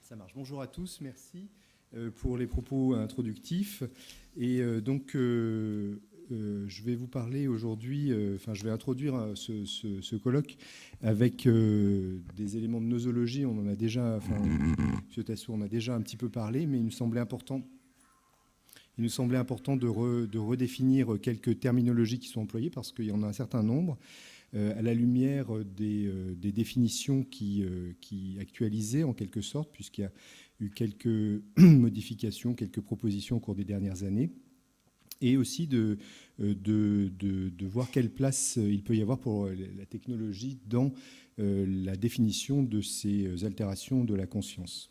Ça marche. Bonjour à tous, merci pour les propos introductifs. Et je vais vous parler aujourd'hui, je vais introduire ce colloque avec des éléments de nosologie. On en a déjà, M. Tassou en a déjà un petit peu parlé, mais il nous semblait important de redéfinir quelques terminologies qui sont employées parce qu'il y en a un certain nombre. À la lumière des définitions qui actualisaient en quelque sorte, puisqu'il y a eu quelques modifications, quelques propositions au cours des dernières années, et aussi de voir quelle place il peut y avoir pour la technologie dans la définition de ces altérations de la conscience.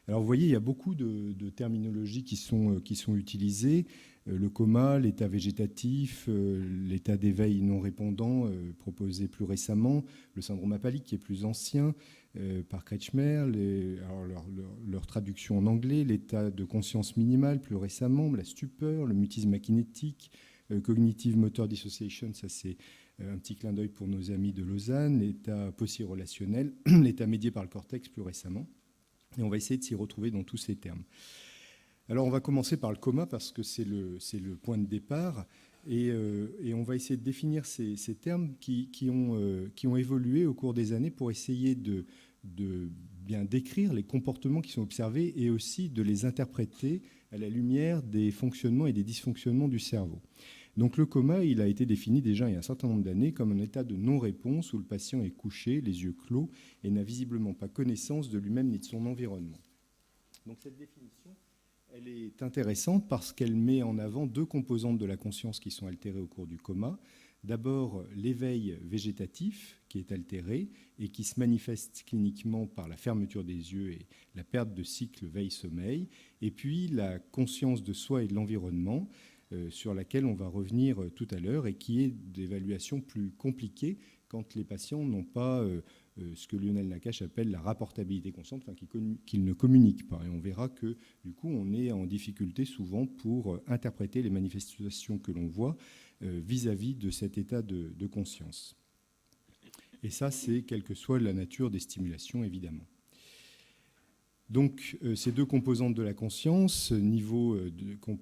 Alors vous voyez, il y a beaucoup de terminologies qui sont utilisées. Le coma, l'état végétatif, l'état d'éveil non répondant proposé plus récemment, le syndrome apalique qui est plus ancien par Kretschmer, leur traduction en anglais, l'état de conscience minimale plus récemment, la stupeur, le mutisme akinétique, cognitive motor dissociation, ça c'est un petit clin d'œil pour nos amis de Lausanne, l'état post-relationnel, l'état médié par le cortex plus récemment. Et on va essayer de s'y retrouver dans tous ces termes. Alors on va commencer par le coma parce que c'est le point de départ et on va essayer de définir ces termes qui ont évolué au cours des années pour essayer de bien décrire les comportements qui sont observés et aussi de les interpréter à la lumière des fonctionnements et des dysfonctionnements du cerveau. Donc le coma, il a été défini déjà il y a un certain nombre d'années comme un état de non-réponse où le patient est couché, les yeux clos, et n'a visiblement pas connaissance de lui-même ni de son environnement. Donc cette définition, elle est intéressante parce qu'elle met en avant deux composantes de la conscience qui sont altérées au cours du coma. D'abord, l'éveil végétatif qui est altéré et qui se manifeste cliniquement par la fermeture des yeux et la perte de cycle veille-sommeil. Et puis la conscience de soi et de l'environnement, sur laquelle on va revenir tout à l'heure et qui est d'évaluation plus compliquée quand les patients n'ont pas ce que Lionel Nakache appelle la rapportabilité consciente, qu'ils ne communiquent pas. Et on verra que du coup on est en difficulté souvent pour interpréter les manifestations que l'on voit vis-à-vis de cet état de conscience. Et ça, c'est quelle que soit la nature des stimulations, évidemment. Donc, ces deux composantes de la conscience, niveau qu'on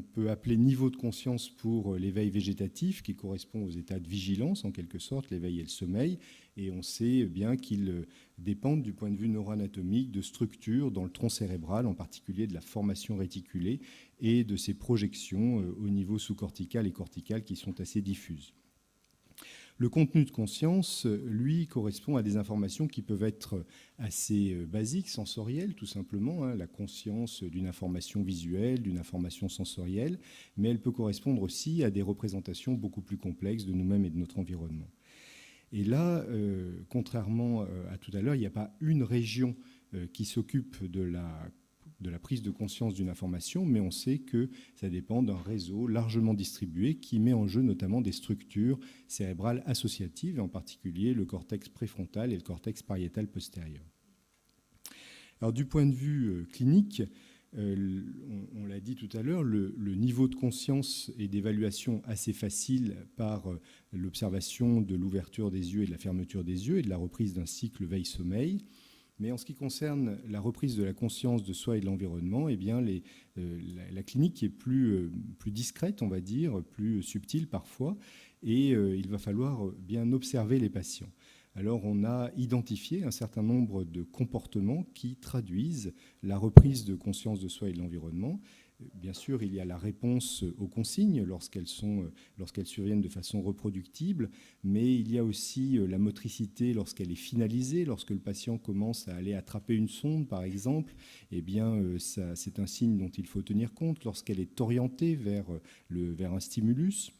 peut appeler niveau de conscience pour l'éveil végétatif, qui correspond aux états de vigilance, en quelque sorte, l'éveil et le sommeil. Et on sait bien qu'ils dépendent du point de vue neuroanatomique de structures dans le tronc cérébral, en particulier de la formation réticulée et de ses projections au niveau sous-cortical et cortical qui sont assez diffuses. Le contenu de conscience, lui, correspond à des informations qui peuvent être assez basiques, sensorielles, tout simplement, la conscience d'une information visuelle, d'une information sensorielle, mais elle peut correspondre aussi à des représentations beaucoup plus complexes de nous-mêmes et de notre environnement. Et là, contrairement à tout à l'heure, il n'y a pas une région qui s'occupe de la prise de conscience d'une information, mais on sait que ça dépend d'un réseau largement distribué qui met en jeu notamment des structures cérébrales associatives, en particulier le cortex préfrontal et le cortex pariétal postérieur. Alors du point de vue clinique, on l'a dit tout à l'heure, le niveau de conscience est d'évaluation assez facile par l'observation de l'ouverture des yeux et de la fermeture des yeux et de la reprise d'un cycle veille-sommeil. Mais en ce qui concerne la reprise de la conscience de soi et de l'environnement, eh bien la clinique est plus discrète, on va dire, plus subtile parfois, et il va falloir bien observer les patients. Alors on a identifié un certain nombre de comportements qui traduisent la reprise de conscience de soi et de l'environnement. Bien sûr, il y a la réponse aux consignes lorsqu'elles surviennent de façon reproductible, mais il y a aussi la motricité lorsqu'elle est finalisée, lorsque le patient commence à aller attraper une sonde, par exemple, eh bien, c'est un signe dont il faut tenir compte. Lorsqu'elle est orientée vers un stimulus,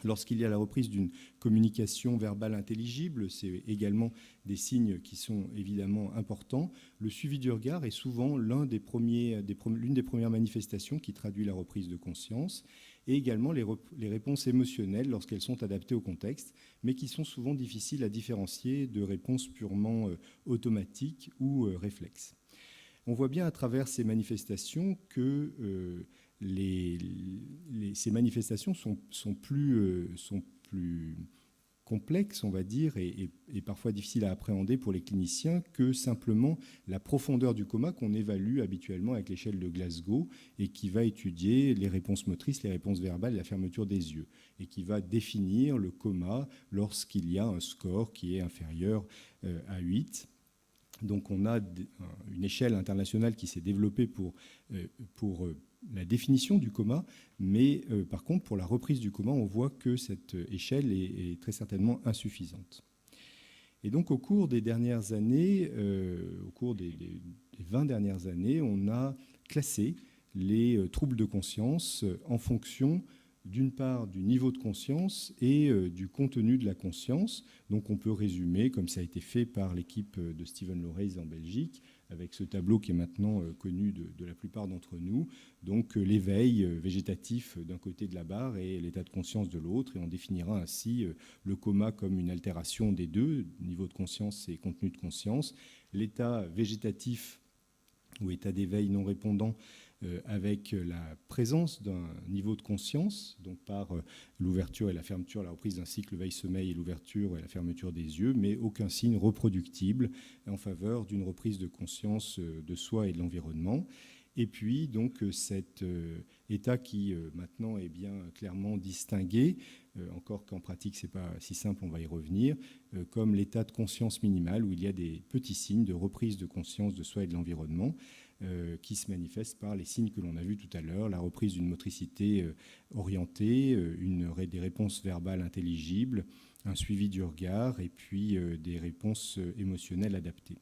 lorsqu'il y a la reprise d'une communication verbale intelligible, c'est également des signes qui sont évidemment importants. Le suivi du regard est souvent l'une des premières manifestations qui traduit la reprise de conscience, et également les réponses émotionnelles lorsqu'elles sont adaptées au contexte, mais qui sont souvent difficiles à différencier de réponses purement automatiques ou réflexes. On voit bien à travers ces manifestations que ces manifestations sont plus complexe, on va dire, et parfois difficile à appréhender pour les cliniciens que simplement la profondeur du coma qu'on évalue habituellement avec l'échelle de Glasgow et qui va étudier les réponses motrices, les réponses verbales, la fermeture des yeux, et qui va définir le coma lorsqu'il y a un score qui est inférieur à 8. Donc on a une échelle internationale qui s'est développée pour la définition du coma, mais par contre pour la reprise du coma, on voit que cette échelle est très certainement insuffisante. Et donc au cours des dernières années, au cours des 20 dernières années, on a classé les troubles de conscience en fonction d'une part du niveau de conscience et du contenu de la conscience. Donc on peut résumer, comme ça a été fait par l'équipe de Steven Loreys en Belgique, avec ce tableau qui est maintenant connu de la plupart d'entre nous. Donc l'éveil végétatif d'un côté de la barre et l'état de conscience de l'autre. Et on définira ainsi le coma comme une altération des deux, niveau de conscience et contenu de conscience. L'état végétatif ou état d'éveil non répondant avec la présence d'un niveau de conscience, donc par l'ouverture et la fermeture, la reprise d'un cycle veille-sommeil et l'ouverture et la fermeture des yeux, mais aucun signe reproductible en faveur d'une reprise de conscience de soi et de l'environnement. Et puis, donc, cet état qui maintenant est bien clairement distingué, encore qu'en pratique, ce n'est pas si simple, on va y revenir, comme l'état de conscience minimale, où il y a des petits signes de reprise de conscience de soi et de l'environnement, qui se manifestent par les signes que l'on a vus tout à l'heure, la reprise d'une motricité orientée, des réponses verbales intelligibles, un suivi du regard et puis des réponses émotionnelles adaptées.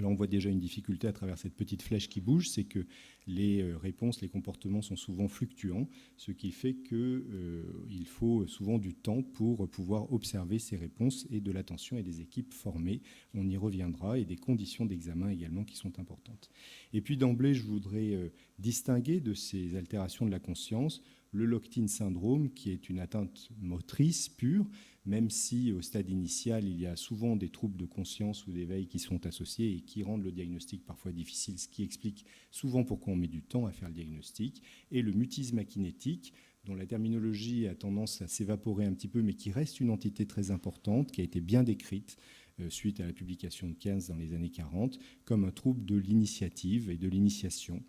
Là, on voit déjà une difficulté à travers cette petite flèche qui bouge, c'est que les réponses, les comportements sont souvent fluctuants, ce qui fait qu'il faut souvent du temps pour pouvoir observer ces réponses et de l'attention et des équipes formées. On y reviendra, et des conditions d'examen également qui sont importantes. Et puis d'emblée, je voudrais distinguer de ces altérations de la conscience le Lockton syndrome, qui est une atteinte motrice pure, même si au stade initial, il y a souvent des troubles de conscience ou d'éveil qui sont associés et qui rendent le diagnostic parfois difficile, ce qui explique souvent pourquoi on met du temps à faire le diagnostic, et le mutisme akinétique, dont la terminologie a tendance à s'évaporer un petit peu, mais qui reste une entité très importante, qui a été bien décrite suite à la publication de Cairns dans les années 40, comme un trouble de l'initiative et de l'initiation.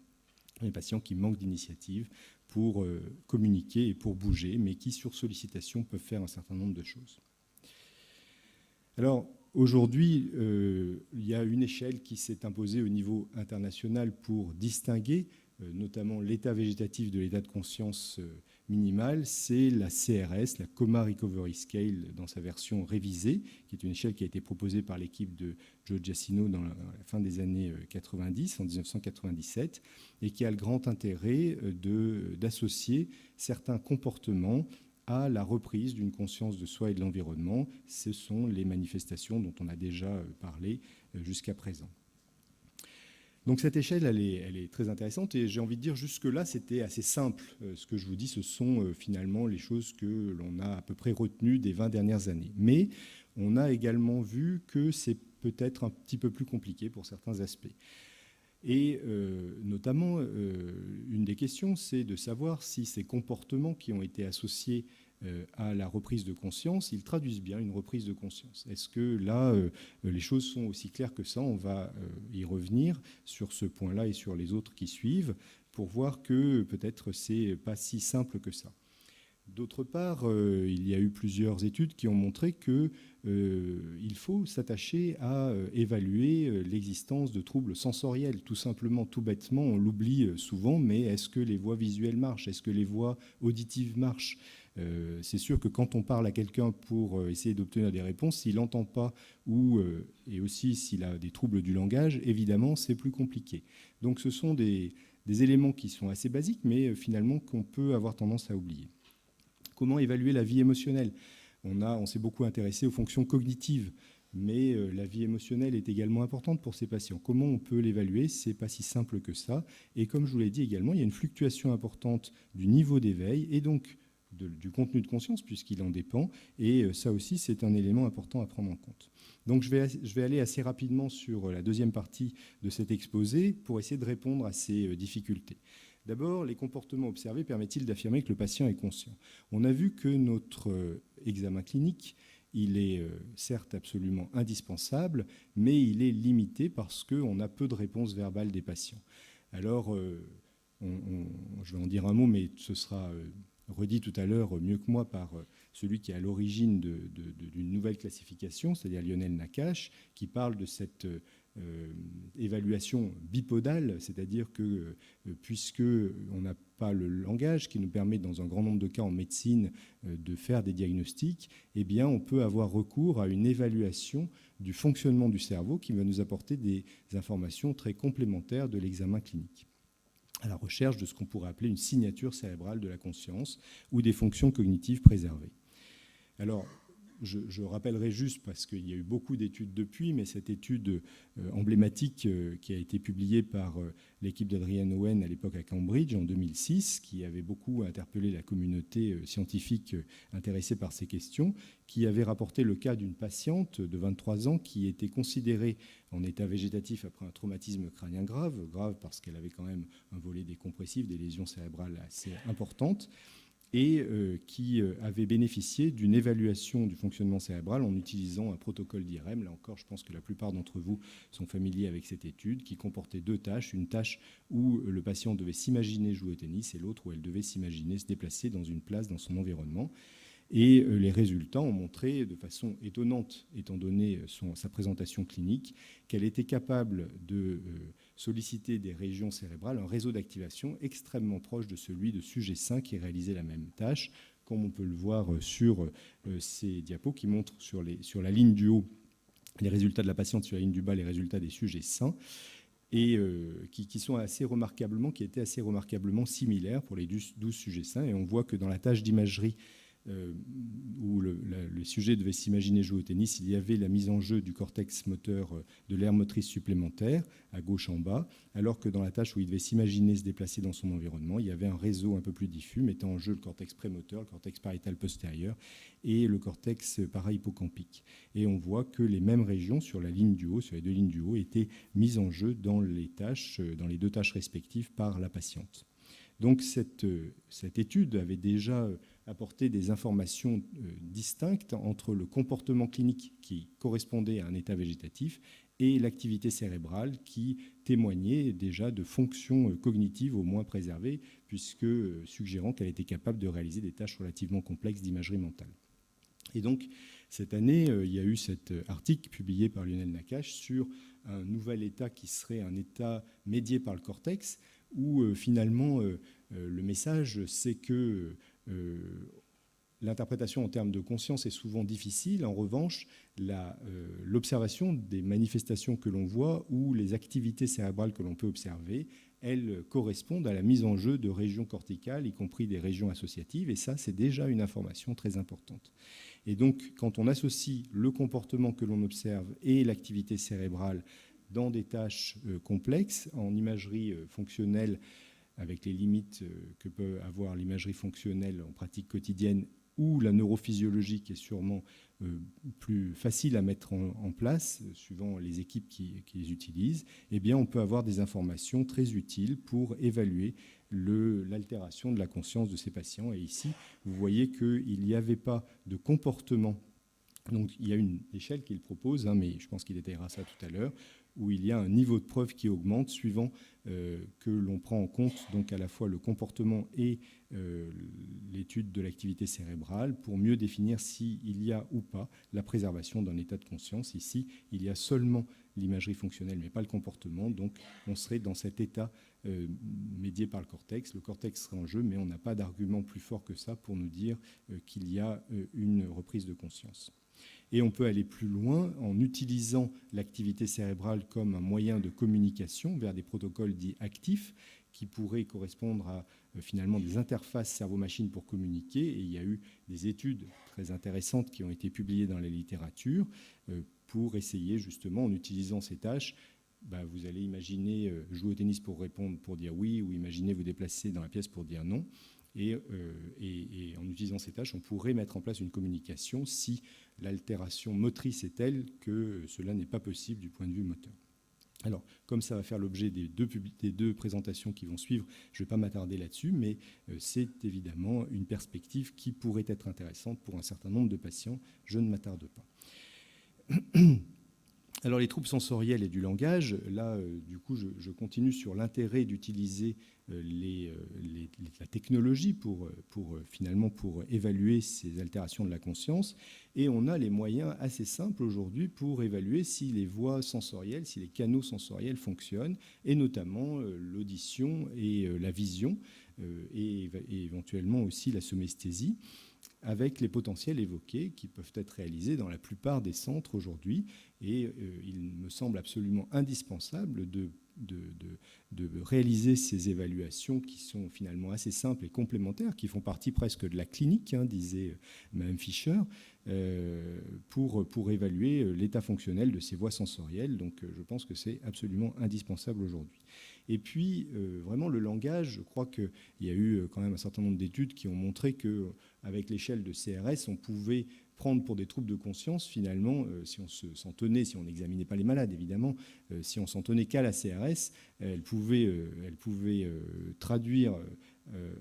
Les patients qui manquent d'initiative pour communiquer et pour bouger, mais qui, sur sollicitation, peuvent faire un certain nombre de choses. Alors, aujourd'hui, il y a une échelle qui s'est imposée au niveau international pour distinguer notamment l'état végétatif de l'état de conscience minimal, c'est la CRS, la Coma Recovery Scale, dans sa version révisée, qui est une échelle qui a été proposée par l'équipe de Joe Giacchino dans la fin des années 90, en 1997, et qui a le grand intérêt d'associer certains comportements à la reprise d'une conscience de soi et de l'environnement. Ce sont les manifestations dont on a déjà parlé jusqu'à présent. Donc cette échelle, elle est très intéressante, et j'ai envie de dire jusque-là, c'était assez simple. Ce que je vous dis, ce sont finalement les choses que l'on a à peu près retenues des 20 dernières années. Mais on a également vu que c'est peut-être un petit peu plus compliqué pour certains aspects. Et notamment, une des questions, c'est de savoir si ces comportements qui ont été associés à la reprise de conscience, ils traduisent bien une reprise de conscience. Est-ce que là, les choses sont aussi claires que ça? On va y revenir sur ce point-là et sur les autres qui suivent pour voir que peut-être c'est pas si simple que ça. D'autre part, il y a eu plusieurs études qui ont montré qu'il faut s'attacher à évaluer l'existence de troubles sensoriels. Tout simplement, tout bêtement, on l'oublie souvent, mais est-ce que les voies visuelles marchent? Est-ce que les voies auditives marchent? C'est sûr que quand on parle à quelqu'un pour essayer d'obtenir des réponses, s'il n'entend pas et aussi s'il a des troubles du langage, évidemment, c'est plus compliqué. Donc ce sont des éléments qui sont assez basiques, mais finalement qu'on peut avoir tendance à oublier. Comment évaluer la vie émotionnelle? On s'est beaucoup intéressé aux fonctions cognitives, mais la vie émotionnelle est également importante pour ces patients. Comment on peut l'évaluer? Ce n'est pas si simple que ça. Et comme je vous l'ai dit également, il y a une fluctuation importante du niveau d'éveil et donc du contenu de conscience, puisqu'il en dépend. Et ça aussi, c'est un élément important à prendre en compte. Donc je vais aller assez rapidement sur la deuxième partie de cet exposé pour essayer de répondre à ces difficultés. D'abord, les comportements observés permettent-ils d'affirmer que le patient est conscient? On a vu que notre examen clinique, il est certes absolument indispensable, mais il est limité parce qu'on a peu de réponses verbales des patients. Alors, je vais en dire un mot, mais ce sera redit tout à l'heure mieux que moi par celui qui est à l'origine d'une nouvelle classification, c'est-à-dire Lionel Nakache, qui parle de cette évaluation bipodale, c'est-à-dire que puisqu'on n'a pas le langage qui nous permet dans un grand nombre de cas en médecine de faire des diagnostics, eh bien on peut avoir recours à une évaluation du fonctionnement du cerveau qui va nous apporter des informations très complémentaires de l'examen clinique, à la recherche de ce qu'on pourrait appeler une signature cérébrale de la conscience ou des fonctions cognitives préservées. Alors, je rappellerai juste, parce qu'il y a eu beaucoup d'études depuis, mais cette étude emblématique qui a été publiée par l'équipe d'Adrian Owen à l'époque à Cambridge en 2006, qui avait beaucoup interpellé la communauté scientifique intéressée par ces questions, qui avait rapporté le cas d'une patiente de 23 ans qui était considérée en état végétatif après un traumatisme crânien grave parce qu'elle avait quand même un volet décompressif, des lésions cérébrales assez importantes, et qui avait bénéficié d'une évaluation du fonctionnement cérébral en utilisant un protocole d'IRM. Là encore, je pense que la plupart d'entre vous sont familiers avec cette étude, qui comportait deux tâches. Une tâche où le patient devait s'imaginer jouer au tennis et l'autre où elle devait s'imaginer se déplacer dans une place dans son environnement. Et les résultats ont montré de façon étonnante, étant donné sa présentation clinique, qu'elle était capable de solliciter des régions cérébrales, un réseau d'activation extrêmement proche de celui de sujets sains qui réalisaient la même tâche, comme on peut le voir sur ces diapos qui montrent sur la ligne du haut les résultats de la patiente, sur la ligne du bas les résultats des sujets sains, et qui étaient assez remarquablement similaires pour les 12 sujets sains. Et on voit que dans la tâche d'imagerie où le sujet devait s'imaginer jouer au tennis, il y avait la mise en jeu du cortex moteur de l'aire motrice supplémentaire, à gauche en bas, alors que dans la tâche où il devait s'imaginer se déplacer dans son environnement, il y avait un réseau un peu plus diffus mettant en jeu le cortex prémoteur, le cortex pariétal postérieur et le cortex para-hippocampique. Et on voit que les mêmes régions sur la ligne du haut, sur les deux lignes du haut, étaient mises en jeu dans les deux tâches respectives par la patiente. Donc cette étude avait déjà apporté des informations distinctes entre le comportement clinique qui correspondait à un état végétatif et l'activité cérébrale qui témoignait déjà de fonctions cognitives au moins préservées, puisque suggérant qu'elle était capable de réaliser des tâches relativement complexes d'imagerie mentale. Et donc, cette année, il y a eu cet article publié par Lionel Nakache sur un nouvel état qui serait un état médié par le cortex, où finalement, le message, c'est que l'interprétation en termes de conscience est souvent difficile. En revanche, l'observation des manifestations que l'on voit ou les activités cérébrales que l'on peut observer, elles correspondent à la mise en jeu de régions corticales, y compris des régions associatives, et ça, c'est déjà une information très importante. Et donc, quand on associe le comportement que l'on observe et l'activité cérébrale dans des tâches complexes, en imagerie fonctionnelle, avec les limites que peut avoir l'imagerie fonctionnelle en pratique quotidienne, ou la neurophysiologie qui est sûrement plus facile à mettre en place, suivant les équipes qui les utilisent, eh bien, on peut avoir des informations très utiles pour évaluer l'altération de la conscience de ces patients. Et ici, vous voyez qu'il n'y avait pas de comportement. Donc, il y a une échelle qu'il propose, mais je pense qu'il détaillera ça tout à l'heure, où il y a un niveau de preuve qui augmente suivant que l'on prend en compte donc à la fois le comportement et l'étude de l'activité cérébrale pour mieux définir s'il y a ou pas la préservation d'un état de conscience. Ici, il y a seulement l'imagerie fonctionnelle, mais pas le comportement. Donc, on serait dans cet état médié par le cortex. Le cortex serait en jeu, mais on n'a pas d'argument plus fort que ça pour nous dire qu'il y a une reprise de conscience. Et on peut aller plus loin en utilisant l'activité cérébrale comme un moyen de communication vers des protocoles dits actifs qui pourraient correspondre à finalement des interfaces cerveau-machine pour communiquer. Et il y a eu des études très intéressantes qui ont été publiées dans la littérature pour essayer justement, en utilisant ces tâches, vous allez imaginer jouer au tennis pour répondre, pour dire oui, ou imaginer vous déplacer dans la pièce pour dire non. Et en utilisant ces tâches, on pourrait mettre en place une communication si l'altération motrice est telle que cela n'est pas possible du point de vue moteur. Alors, comme ça va faire l'objet des deux présentations qui vont suivre, je ne vais pas m'attarder là-dessus, mais c'est évidemment une perspective qui pourrait être intéressante pour un certain nombre de patients. Je ne m'attarde pas. Alors, les troubles sensoriels et du langage, là, du coup, je continue sur l'intérêt d'utiliser la technologie pour évaluer ces altérations de la conscience. Et on a les moyens assez simples aujourd'hui pour évaluer si les voies sensorielles, si les canaux sensoriels fonctionnent, et notamment l'audition et la vision, et éventuellement aussi la somesthésie, avec les potentiels évoqués qui peuvent être réalisés dans la plupart des centres aujourd'hui. Et il me semble absolument indispensable de réaliser ces évaluations qui sont finalement assez simples et complémentaires, qui font partie presque de la clinique, disait Mme Fischer, pour évaluer l'état fonctionnel de ces voies sensorielles. Donc je pense que c'est absolument indispensable aujourd'hui. Et puis, vraiment, le langage, je crois qu'il y a eu quand même un certain nombre d'études qui ont montré qu'avec l'échelle de CRS, on pouvait prendre pour des troubles de conscience, finalement, si on s'en tenait, si on n'examinait pas les malades, évidemment, si on s'en tenait qu'à la CRS, elle pouvait traduire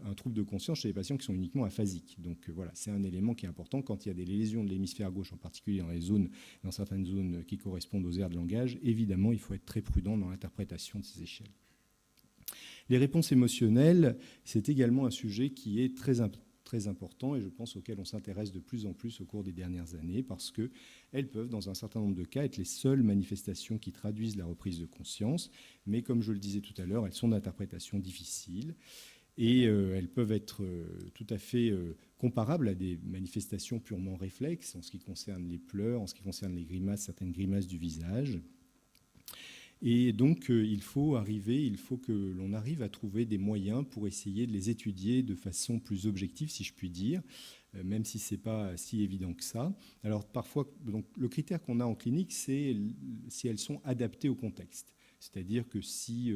un trouble de conscience chez les patients qui sont uniquement aphasiques. Donc voilà, c'est un élément qui est important. Quand il y a des lésions de l'hémisphère gauche, en particulier dans certaines zones qui correspondent aux aires de langage, évidemment, il faut être très prudent dans l'interprétation de ces échelles. Les réponses émotionnelles, c'est également un sujet qui est très important et je pense auquel on s'intéresse de plus en plus au cours des dernières années parce qu'elles peuvent, dans un certain nombre de cas, être les seules manifestations qui traduisent la reprise de conscience. Mais comme je le disais tout à l'heure, elles sont d'interprétation difficile et elles peuvent être tout à fait comparables à des manifestations purement réflexes en ce qui concerne les pleurs, en ce qui concerne les grimaces, certaines grimaces du visage. Et donc, il faut que l'on arrive à trouver des moyens pour essayer de les étudier de façon plus objective, si je puis dire, même si ce n'est pas si évident que ça. Alors, parfois, donc, le critère qu'on a en clinique, c'est si elles sont adaptées au contexte. C'est-à-dire que si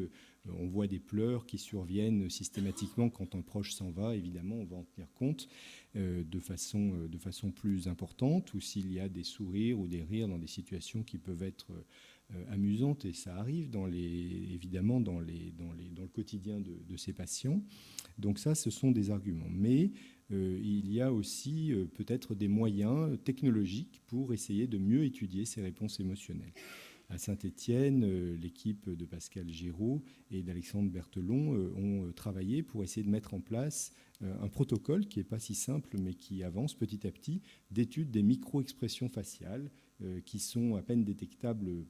on voit des pleurs qui surviennent systématiquement quand un proche s'en va, évidemment, on va en tenir compte de façon plus importante, ou s'il y a des sourires ou des rires dans des situations qui peuvent être amusantes, et ça arrive évidemment dans le quotidien de ces patients. Donc ça, ce sont des arguments. Mais il y a aussi peut-être des moyens technologiques pour essayer de mieux étudier ces réponses émotionnelles. À Saint-Étienne, l'équipe de Pascal Giraud et d'Alexandre Berthelon ont travaillé pour essayer de mettre en place un protocole qui n'est pas si simple, mais qui avance petit à petit, d'étude des micro-expressions faciales qui sont à peine détectables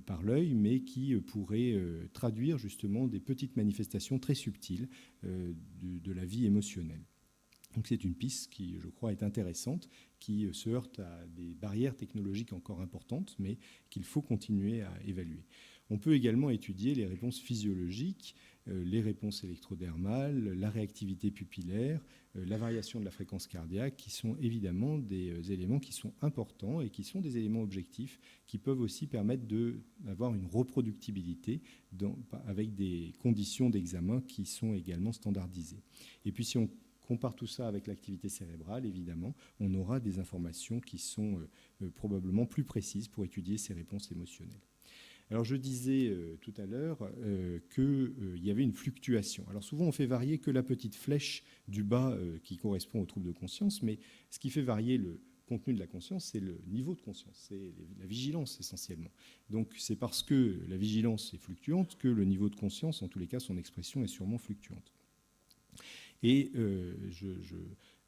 par l'œil, mais qui pourraient traduire justement des petites manifestations très subtiles de la vie émotionnelle. Donc c'est une piste qui, je crois, est intéressante, qui se heurte à des barrières technologiques encore importantes, mais qu'il faut continuer à évaluer. On peut également étudier les réponses physiologiques, les réponses électrodermales, la réactivité pupillaire, la variation de la fréquence cardiaque, qui sont évidemment des éléments qui sont importants et qui sont des éléments objectifs qui peuvent aussi permettre d'avoir une reproductibilité avec des conditions d'examen qui sont également standardisées. Et puis si on compare tout ça avec l'activité cérébrale, évidemment, on aura des informations qui sont probablement plus précises pour étudier ces réponses émotionnelles. Alors je disais tout à l'heure qu'il y avait une fluctuation. Alors souvent on fait varier que la petite flèche du bas qui correspond au trouble de conscience, mais ce qui fait varier le contenu de la conscience, c'est le niveau de conscience, c'est la vigilance essentiellement. Donc c'est parce que la vigilance est fluctuante que le niveau de conscience, en tous les cas son expression est sûrement fluctuante. Et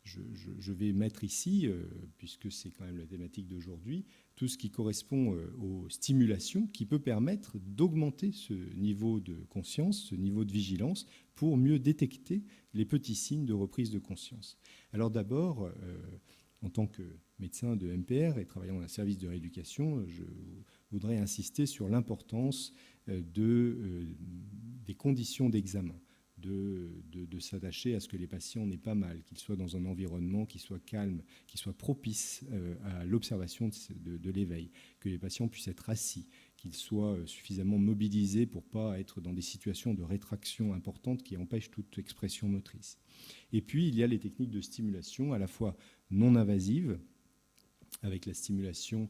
je vais mettre ici, puisque c'est quand même la thématique d'aujourd'hui, tout ce qui correspond aux stimulations qui peut permettre d'augmenter ce niveau de conscience, ce niveau de vigilance, pour mieux détecter les petits signes de reprise de conscience. Alors d'abord, en tant que médecin de MPR et travaillant dans un service de rééducation, je voudrais insister sur l'importance des conditions d'examen. De s'attacher à ce que les patients n'aient pas mal, qu'ils soient dans un environnement qui soit calme, qui soit propice à l'observation de l'éveil, que les patients puissent être assis, qu'ils soient suffisamment mobilisés pour ne pas être dans des situations de rétraction importantes qui empêchent toute expression motrice. Et puis, il y a les techniques de stimulation à la fois non invasives, avec la stimulation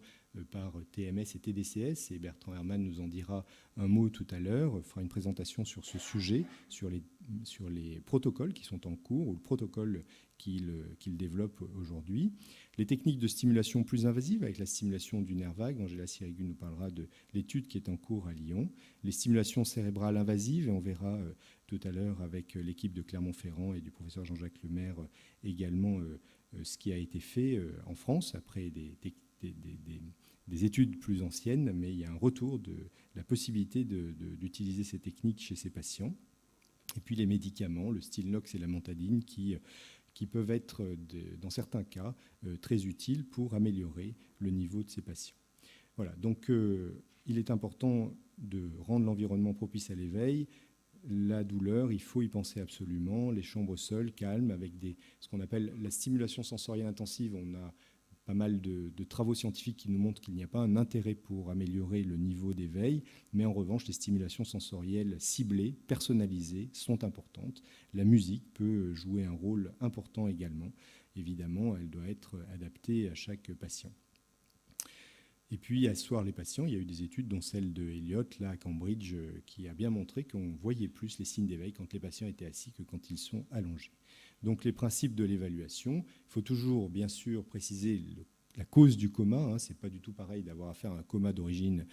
par TMS et TDCS, et Bertrand Herrmann nous en dira un mot tout à l'heure, fera une présentation sur ce sujet, sur les protocoles qui sont en cours, ou le protocole qu'il développe aujourd'hui. Les techniques de stimulation plus invasives, avec la stimulation du nerf vague, Angela Sirigu nous parlera de l'étude qui est en cours à Lyon. Les stimulations cérébrales invasives, et on verra tout à l'heure avec l'équipe de Clermont-Ferrand et du professeur Jean-Jacques Lemaire également ce qui a été fait en France après des études plus anciennes, mais il y a un retour de la possibilité d'utiliser ces techniques chez ces patients. Et puis les médicaments, le Stilnox et la Montadine, qui peuvent être, dans certains cas, très utiles pour améliorer le niveau de ces patients. Voilà, donc il est important de rendre l'environnement propice à l'éveil. La douleur, il faut y penser absolument. Les chambres seules, calmes, avec ce qu'on appelle la stimulation sensorielle intensive. On a pas mal de travaux scientifiques qui nous montrent qu'il n'y a pas un intérêt pour améliorer le niveau d'éveil, mais en revanche, les stimulations sensorielles ciblées, personnalisées, sont importantes. La musique peut jouer un rôle important également. Évidemment, elle doit être adaptée à chaque patient. Et puis, asseoir les patients, il y a eu des études, dont celle de Elliott, là, à Cambridge, qui a bien montré qu'on voyait plus les signes d'éveil quand les patients étaient assis que quand ils sont allongés. Donc, les principes de l'évaluation, il faut toujours, bien sûr, préciser la cause du coma. Ce n'est pas du tout pareil d'avoir affaire à un coma d'origine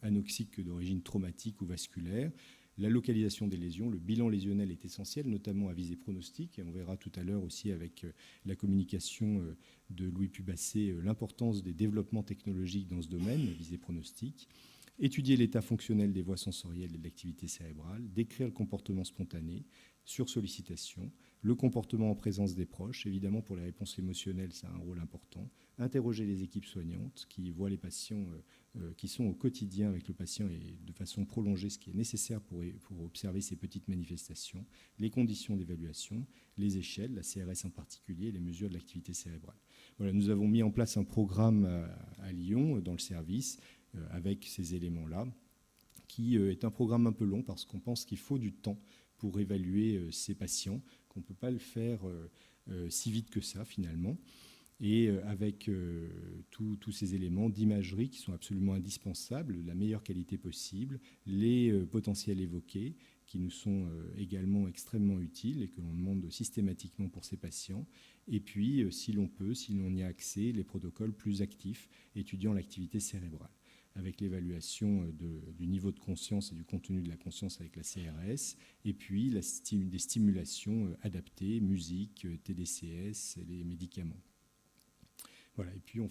anoxique que d'origine traumatique ou vasculaire. La localisation des lésions, le bilan lésionnel est essentiel, notamment à visée pronostique. Et on verra tout à l'heure aussi avec la communication de Louis Pubassé l'importance des développements technologiques dans ce domaine, la visée pronostique. Étudier l'état fonctionnel des voies sensorielles et de l'activité cérébrale, décrire le comportement spontané, sur sollicitation, le comportement en présence des proches, évidemment pour les réponses émotionnelles, ça a un rôle important, interroger les équipes soignantes qui voient les patients, qui sont au quotidien avec le patient et de façon prolongée, ce qui est nécessaire pour observer ces petites manifestations, les conditions d'évaluation, les échelles, la CRS en particulier, les mesures de l'activité cérébrale. Voilà, nous avons mis en place un programme à Lyon, dans le service, avec ces éléments-là, qui est un programme un peu long parce qu'on pense qu'il faut du temps pour évaluer ces patients, qu'on ne peut pas le faire si vite que ça finalement, et avec tous ces éléments d'imagerie qui sont absolument indispensables, la meilleure qualité possible, les potentiels évoqués qui nous sont également extrêmement utiles et que l'on demande systématiquement pour ces patients, et puis si l'on peut, si l'on y a accès, les protocoles plus actifs étudiant l'activité cérébrale, avec l'évaluation du niveau de conscience et du contenu de la conscience avec la CRS, et puis des stimulations adaptées, musique, TDCS, les médicaments. Voilà, et puis on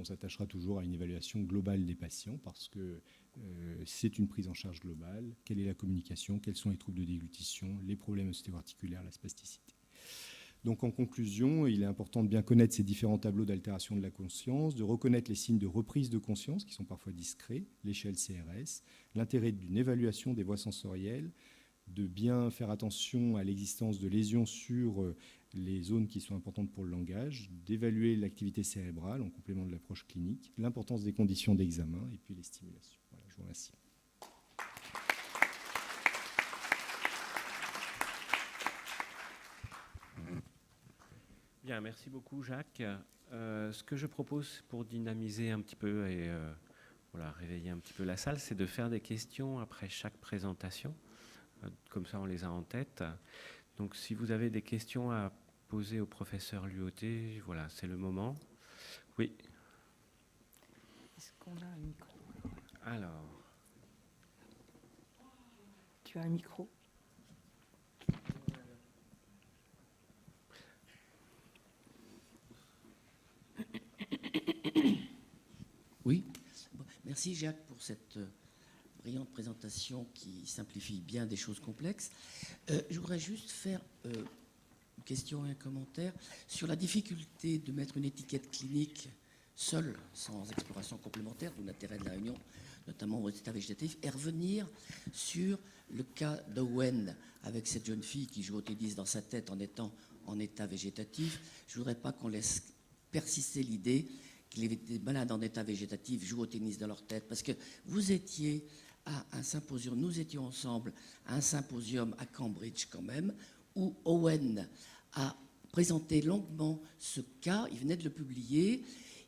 s'attachera toujours à une évaluation globale des patients parce que c'est une prise en charge globale. Quelle est la communication? Quels sont les troubles de déglutition? Les problèmes ostéo-articulaires, la spasticité? Donc en conclusion, il est important de bien connaître ces différents tableaux d'altération de la conscience, de reconnaître les signes de reprise de conscience qui sont parfois discrets, l'échelle CRS, l'intérêt d'une évaluation des voies sensorielles, de bien faire attention à l'existence de lésions sur les zones qui sont importantes pour le langage, d'évaluer l'activité cérébrale en complément de l'approche clinique, l'importance des conditions d'examen et puis les stimulations. Voilà, je vous remercie. Bien, merci beaucoup Jacques. Ce que je propose pour dynamiser un petit peu et réveiller un petit peu la salle, c'est de faire des questions après chaque présentation. Comme ça, on les a en tête. Donc, si vous avez des questions à poser au professeur Luoté, voilà, c'est le moment. Oui. Est-ce qu'on a un micro? Alors. Tu as un micro? Oui. Merci Jacques pour cette brillante présentation qui simplifie bien des choses complexes. Je voudrais juste faire une question et un commentaire sur la difficulté de mettre une étiquette clinique seule, sans exploration complémentaire, d'où l'intérêt de la réunion, notamment au état végétatif, et revenir sur le cas d'Owen avec cette jeune fille qui joue au tennis dans sa tête en étant en état végétatif. Je ne voudrais pas qu'on laisse persister l'idée que les malades en état végétatif jouent au tennis dans leur tête, parce que vous étiez à un symposium, nous étions ensemble à un symposium à Cambridge quand même, où Owen a présenté longuement ce cas, il venait de le publier,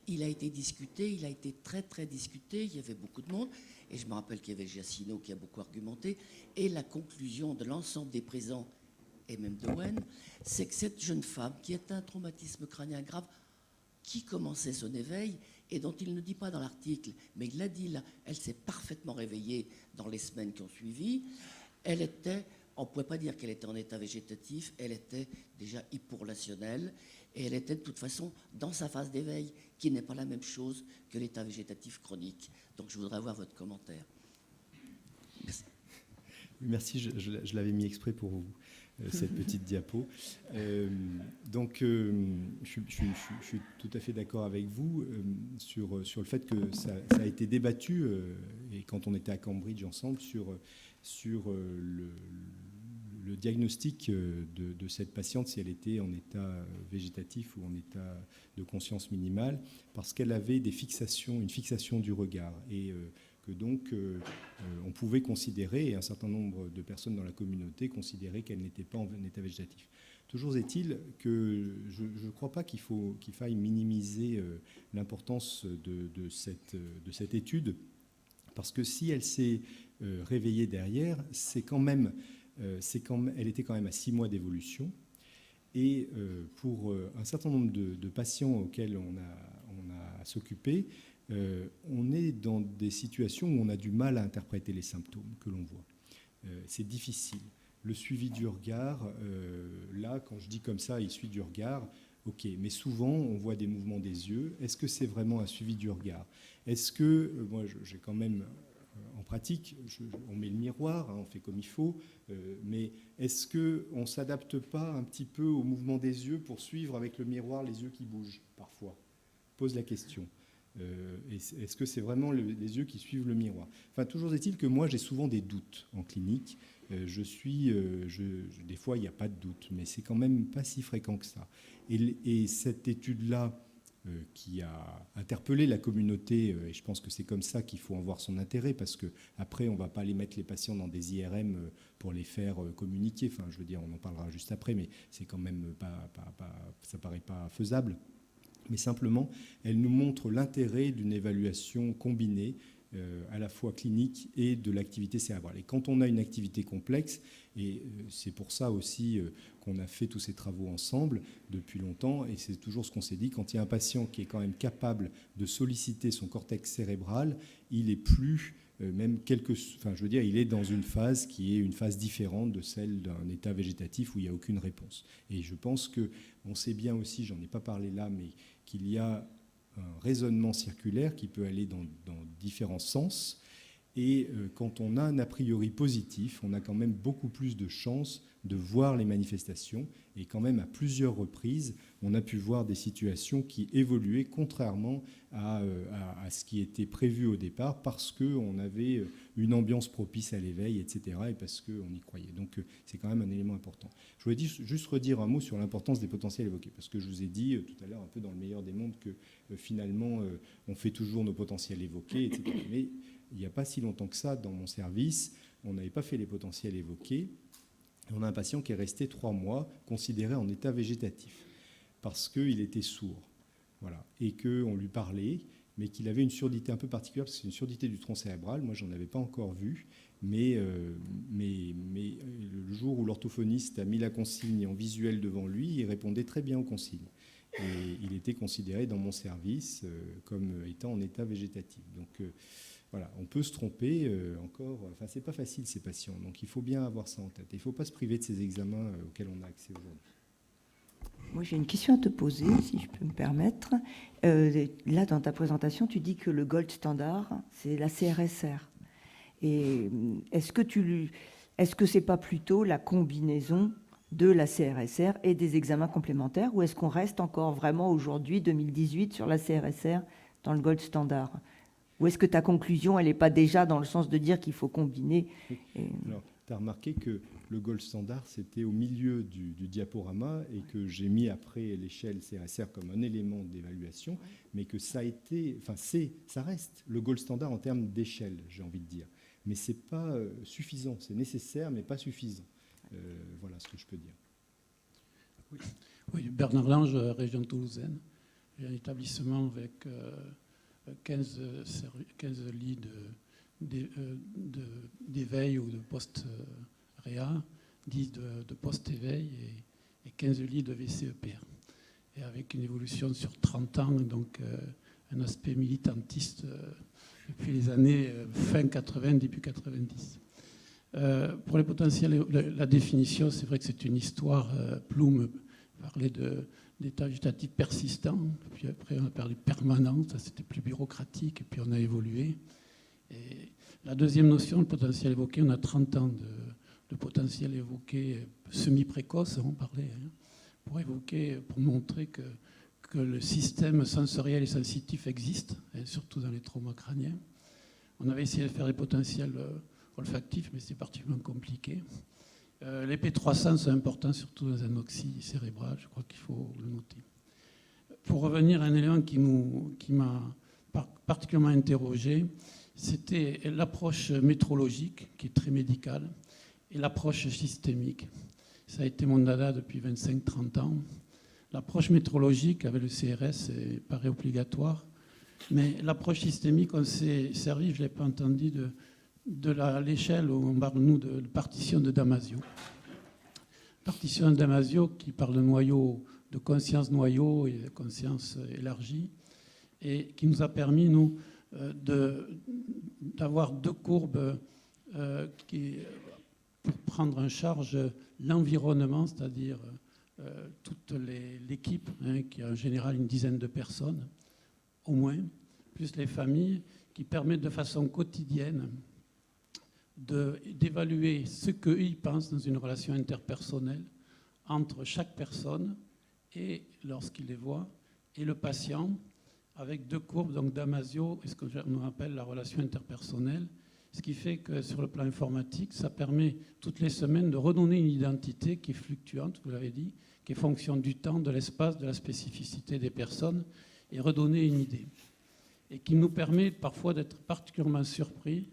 il a été discuté, il a été très très discuté, il y avait beaucoup de monde, et je me rappelle qu'il y avait Giacino qui a beaucoup argumenté, et la conclusion de l'ensemble des présents, et même de Wen, c'est que cette jeune femme qui a un traumatisme crânien grave, qui commençait son éveil, et dont il ne dit pas dans l'article, mais il l'a dit là, elle s'est parfaitement réveillée dans les semaines qui ont suivi, elle était, on ne pouvait pas dire qu'elle était en état végétatif, elle était déjà hyporlationnelle, et elle était de toute façon dans sa phase d'éveil, qui n'est pas la même chose que l'état végétatif chronique. Donc je voudrais avoir votre commentaire. Merci. Merci, je l'avais mis exprès pour vous, cette petite diapo. Donc, je suis tout à fait d'accord avec vous sur le fait que ça a été débattu, et quand on était à Cambridge ensemble, sur le diagnostic de cette patiente, si elle était en état végétatif ou en état de conscience minimale, parce qu'elle avait une fixation du regard, et que donc on pouvait considérer, et un certain nombre de personnes dans la communauté considéraient qu'elle n'était pas en état végétatif. Toujours est-il que je ne crois pas qu'il faille minimiser l'importance de cette étude, parce que si elle s'est réveillée derrière, elle était quand même à 6 mois d'évolution. Et pour un certain nombre de patients auxquels on a à s'occuper, on est dans des situations où on a du mal à interpréter les symptômes que l'on voit. C'est difficile. Le suivi du regard, là, quand je dis comme ça, il suit du regard, ok, mais souvent, on voit des mouvements des yeux. Est-ce que c'est vraiment un suivi du regard? Est-ce que, moi, j'ai quand même, en pratique, on met le miroir, hein, on fait comme il faut, mais est-ce qu'on ne s'adapte pas un petit peu au mouvement des yeux pour suivre avec le miroir les yeux qui bougent, parfois? Pose la question. Est-ce que c'est vraiment les yeux qui suivent le miroir? Enfin, toujours est-il que moi, j'ai souvent des doutes en clinique. Des fois, il n'y a pas de doute, mais c'est quand même pas si fréquent que ça. Et cette étude-là, qui a interpellé la communauté, et je pense que c'est comme ça qu'il faut en voir son intérêt, parce qu'après, on ne va pas aller mettre les patients dans des IRM pour les faire communiquer. Enfin, je veux dire, on en parlera juste après, mais c'est quand même ça ne paraît pas faisable. Mais simplement, elle nous montre l'intérêt d'une évaluation combinée, à la fois clinique et de l'activité cérébrale. Et quand on a une activité complexe, et c'est pour ça aussi qu'on a fait tous ces travaux ensemble depuis longtemps, et c'est toujours ce qu'on s'est dit, quand il y a un patient qui est quand même capable de solliciter son cortex cérébral, il est plus, il est dans une phase qui est une phase différente de celle d'un état végétatif où il n'y a aucune réponse. Et je pense qu'on sait bien aussi, j'en ai pas parlé là, mais qu'il y a un raisonnement circulaire qui peut aller dans différents sens. Et quand on a un a priori positif, on a quand même beaucoup plus de chances de voir les manifestations. Et quand même, à plusieurs reprises, on a pu voir des situations qui évoluaient contrairement à ce qui était prévu au départ, parce qu'on avait une ambiance propice à l'éveil, etc., et parce qu'on y croyait. Donc c'est quand même un élément important. Je voulais juste redire un mot sur l'importance des potentiels évoqués, parce que je vous ai dit tout à l'heure, un peu dans le meilleur des mondes, que finalement, on fait toujours nos potentiels évoqués, etc. Mais il n'y a pas si longtemps que ça, dans mon service, on n'avait pas fait les potentiels évoqués. On a un patient qui est resté 3 mois considéré en état végétatif parce qu'il était sourd, voilà, et qu'on lui parlait, mais qu'il avait une surdité un peu particulière, parce que c'est une surdité du tronc cérébral. Moi, j'en avais pas encore vu, mais le jour où l'orthophoniste a mis la consigne en visuel devant lui, il répondait très bien aux consignes. Et il était considéré dans mon service comme étant en état végétatif. Donc voilà, on peut se tromper encore. Enfin, c'est pas facile, ces patients. Donc il faut bien avoir ça en tête. Il ne faut pas se priver de ces examens auxquels on a accès aujourd'hui. Moi, j'ai une question à te poser, si je peux me permettre. Là, dans ta présentation, tu dis que le gold standard, c'est la CRSR. Et est-ce que c'est pas plutôt la combinaison de la CRSR et des examens complémentaires, ou est-ce qu'on reste encore vraiment aujourd'hui, 2018, sur la CRSR dans le gold standard? Ou est-ce que ta conclusion, elle n'est pas déjà dans le sens de dire qu'il faut combiner Alors, tu as remarqué que le gold standard, c'était au milieu du diaporama, et que j'ai mis après l'échelle CRSR comme un élément d'évaluation, mais que ça reste le gold standard en termes d'échelle, j'ai envie de dire. Mais ce n'est pas suffisant. C'est nécessaire, mais pas suffisant. Voilà ce que je peux dire. Oui, Bernard Lange, région toulousaine. J'ai un établissement avec 15 lits d'éveil ou de post-réa, 10 de post-éveil et 15 lits de VCEPR. Et avec une évolution sur 30 ans, donc un aspect militantiste depuis les années fin 80, début 90. Pour les potentiels, la définition, c'est vrai que c'est une histoire. Bloom parlait d'état végétatif persistant, puis après on a parlé permanent, ça c'était plus bureaucratique, et puis on a évolué. Et la deuxième notion, le potentiel évoqué, on a 30 ans de potentiel évoqué semi-précoce, on parlait, pour évoquer, pour montrer que le système sensoriel et sensitif existe, surtout dans les traumas crâniens. On avait essayé de faire des potentiels olfactifs, mais c'est particulièrement compliqué. Les P300 sont importants, surtout dans un oxy cérébral, je crois qu'il faut le noter. Pour revenir à un élément qui m'a particulièrement interrogé, c'était l'approche métrologique, qui est très médicale, et l'approche systémique. Ça a été mon dada depuis 25-30 ans. L'approche métrologique avec le CRS paraît obligatoire, mais l'approche systémique, on s'est servi, je ne l'ai pas entendu, de l'échelle où on parle, nous, de partition de Damasio. Partition de Damasio qui parle de noyau, de conscience noyau et de conscience élargie, et qui nous a permis, nous, d'avoir deux courbes pour prendre en charge l'environnement, c'est-à-dire toute l'équipe, qui a en général une dizaine de personnes, au moins, plus les familles, qui permettent de façon quotidienne d'évaluer ce qu'ils pensent dans une relation interpersonnelle entre chaque personne et, lorsqu'il les voit, et le patient, avec deux courbes, donc Damasio et ce que l'on appelle la relation interpersonnelle, ce qui fait que sur le plan informatique, ça permet toutes les semaines de redonner une identité qui est fluctuante, vous l'avez dit, qui est fonction du temps, de l'espace, de la spécificité des personnes, et redonner une idée. Et qui nous permet parfois d'être particulièrement surpris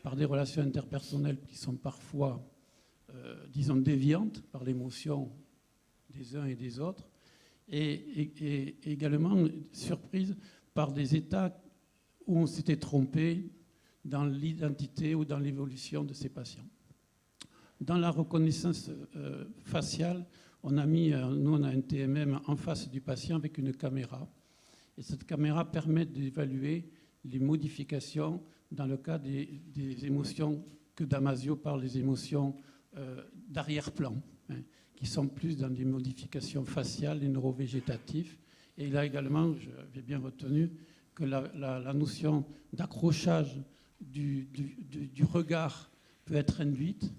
par des relations interpersonnelles qui sont parfois, disons, déviantes par l'émotion des uns et des autres, et également surprise par des états où on s'était trompé dans l'identité ou dans l'évolution de ces patients. Dans la reconnaissance faciale, nous on a un TMM en face du patient avec une caméra, et cette caméra permet d'évaluer les modifications dans le cas des émotions que Damasio parle, des émotions d'arrière-plan, qui sont plus dans des modifications faciales et neurovégétatives. Et là également, j'avais bien retenu que la notion d'accrochage du regard peut être induite,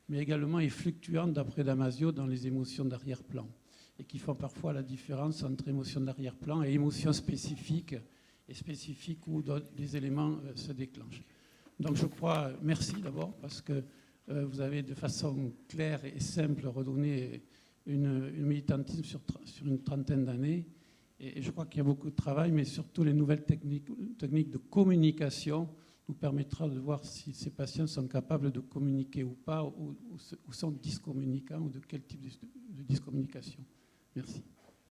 mais également est fluctuante d'après Damasio dans les émotions d'arrière-plan, et qui font parfois la différence entre émotions d'arrière-plan et émotions spécifiques, où des éléments se déclenchent. Donc je crois, merci d'abord, parce que vous avez de façon claire et simple redonné une militantisme sur une trentaine d'années, et je crois qu'il y a beaucoup de travail, mais surtout les nouvelles techniques de communication nous permettra de voir si ces patients sont capables de communiquer ou pas, ou sont discommunicants, ou de quel type de discommunication. Merci.